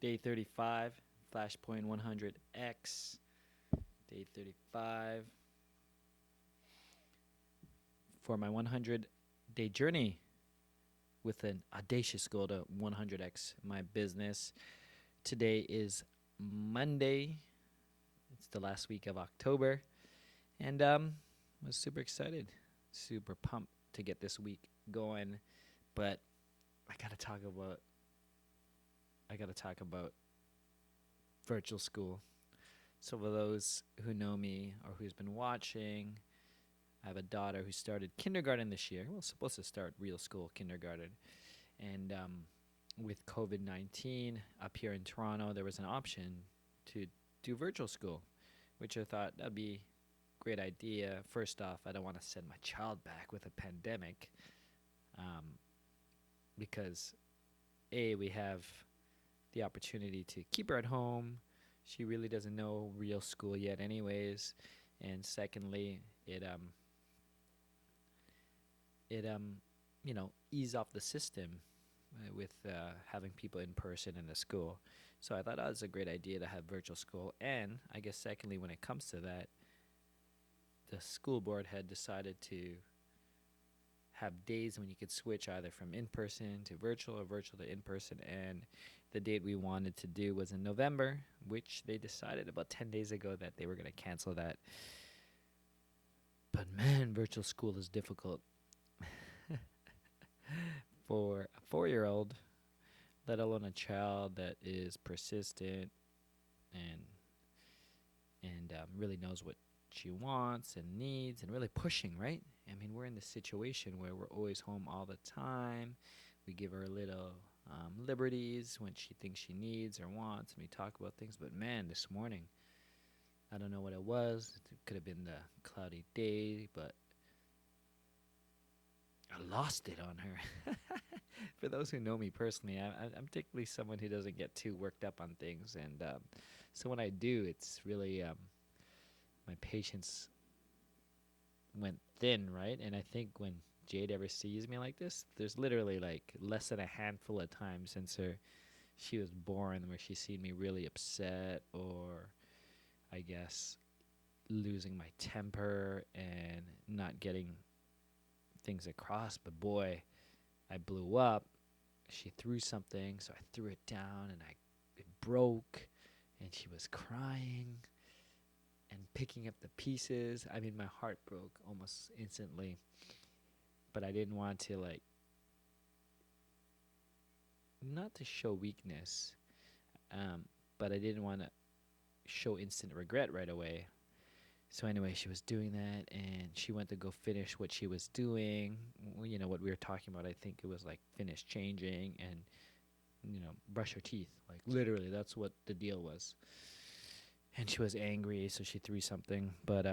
Day 35, Flashpoint 100X. Day 35 for my 100-day journey with an audacious goal to 100X my business. Today is Monday. It's the last week of October. And was super excited, super pumped to get this week going. But I gotta talk about virtual school. So for those who know me or who's been watching, I have a daughter who started kindergarten this year. Well, supposed to start real school kindergarten, and with COVID-19 up here in Toronto, there was an option to do virtual school, which I thought that'd be a great idea. First off, I don't want to send my child back with a pandemic, um, because we have the opportunity to keep her at home. She really doesn't know real school yet, anyways. And secondly, it ease off the system with having people in person in the school. So I thought that was a great idea to have virtual school. And I guess secondly, when it comes to that, the school board had decided to have days when you could switch either from in person to virtual or virtual to in person. And the date we wanted to do was in November, which they decided about 10 days ago that they were going to cancel that. But man, virtual school is difficult for a 4-year-old, let alone a child that is persistent and really knows what she wants and needs and really pushing, right? I mean, we're in this situation where we're always home all the time. We give her little liberties when she thinks she needs or wants, and we talk about things. But man, this morning, I don't know what it was. It could have been the cloudy day, but I lost it on her. For those who know me personally, I'm typically someone who doesn't get too worked up on things, and so when I do, it's really my patience went thin, right? And I think when Jade ever sees me like this, there's literally like less than a handful of times since she was born where she's seen me really upset or I guess losing my temper and not getting things across. But boy, I blew up. She threw something, so I threw it down and it broke and she was crying and picking up the pieces. I mean, my heart broke almost instantly, but I didn't want to not to show weakness, um, but I didn't want to show instant regret right away. So anyway, she was doing that, and she went to go finish what she was doing. What we were talking about. I think it was like finish changing and brush her teeth. Like literally, that's what the deal was. And she was angry, so she threw something. But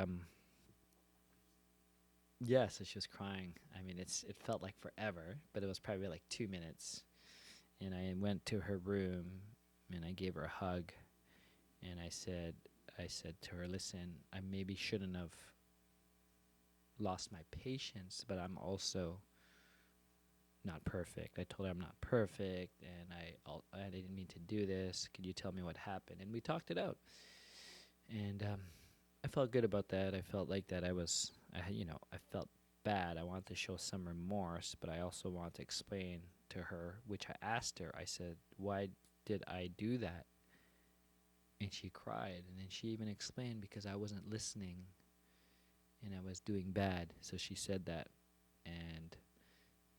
yeah, so she was crying. I mean, it felt like forever, but it was probably like 2 minutes. And I went to her room, and I gave her a hug, and I said to her, listen, I maybe shouldn't have lost my patience, but I'm also not perfect. I told her I'm not perfect, and I didn't mean to do this. Could you tell me what happened? And we talked it out, and I felt good about that. I felt like that I felt bad. I wanted to show some remorse, but I also wanted to explain to her, which I asked her. I said, why did I do that? And she cried, and then she even explained because I wasn't listening and I was doing bad. So she said that, and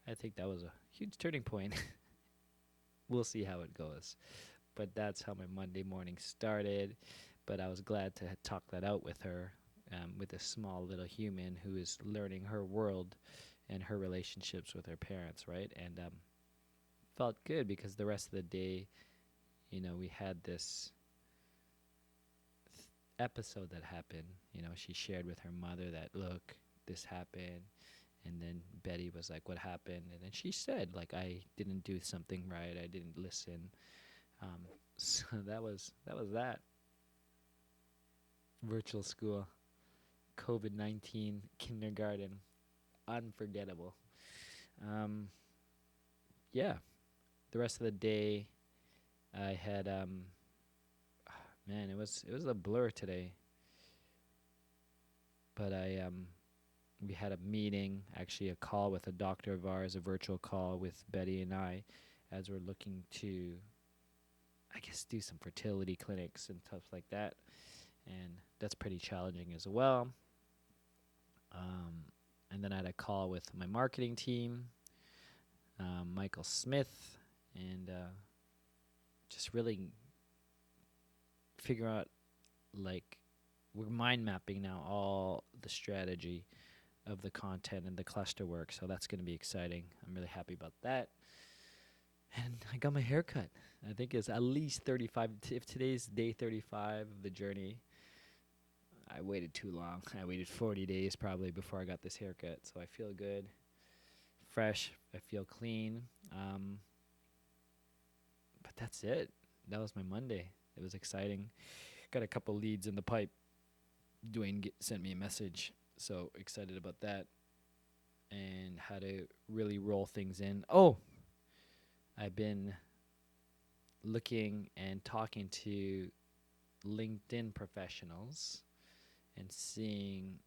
I think that was a huge turning point. We'll see how it goes. But that's how my Monday morning started. But I was glad to talk that out with her, with a small little human who is learning her world and her relationships with her parents, right? And felt good because the rest of the day, we had this episode that happened. She shared with her mother that, look, this happened. And then Betty was like, what happened? And then she said, like, I didn't do something right. I didn't listen. So that. Virtual school, COVID-19, kindergarten, unforgettable. Um, yeah, the rest of the day, I had man, it was a blur today, but I we had a meeting, actually a call with a doctor of ours, a virtual call with Betty and I, as we're looking to, I guess, do some fertility clinics and stuff like that, and that's pretty challenging as well. Um, and then I had a call with my marketing team, Michael Smith, and just really figure out, like, we're mind mapping now all the strategy of the content and the cluster work, so that's going to be exciting. I'm really happy about that. And I got my hair cut. I think it's at least 35. If today's day 35 of the journey, I waited too long. I waited 40 days probably before I got this haircut, so I feel good, fresh. I feel clean. But that's it. That was my Monday. It was exciting. Got a couple leads in the pipe. Dwayne sent me a message, so excited about that and how to really roll things in. Oh, I've been looking and talking to LinkedIn professionals and seeing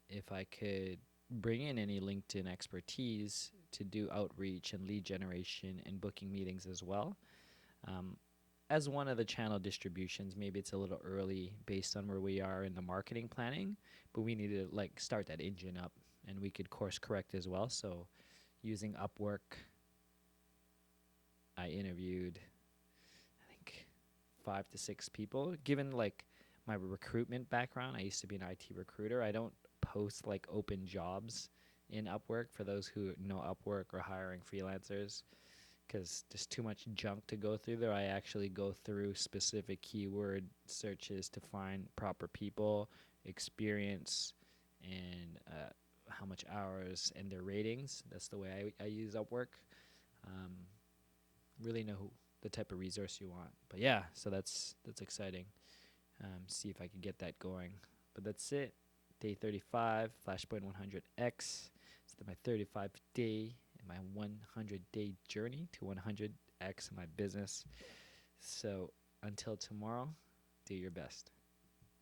if I could bring in any LinkedIn expertise to do outreach and lead generation and booking meetings as well. Um, as one of the channel distributions, maybe it's a little early based on where we are in the marketing planning, but we need to like start that engine up, and we could course correct as well. So using Upwork, I interviewed, I think, 5 to 6 people. Given like my recruitment background, I used to be an IT recruiter. I don't post like open jobs in Upwork for those who know Upwork or hiring freelancers, because there's too much junk to go through there. I actually go through specific keyword searches to find proper people, experience, and how much hours and their ratings. That's the way I use Upwork. Um, really know the type of resource you want. But yeah, so that's exciting. See if I can get that going. But that's it. Day 35, Flashpoint 100X. It's my 35th day in my 100-day journey to 100X in my business. So until tomorrow, do your best.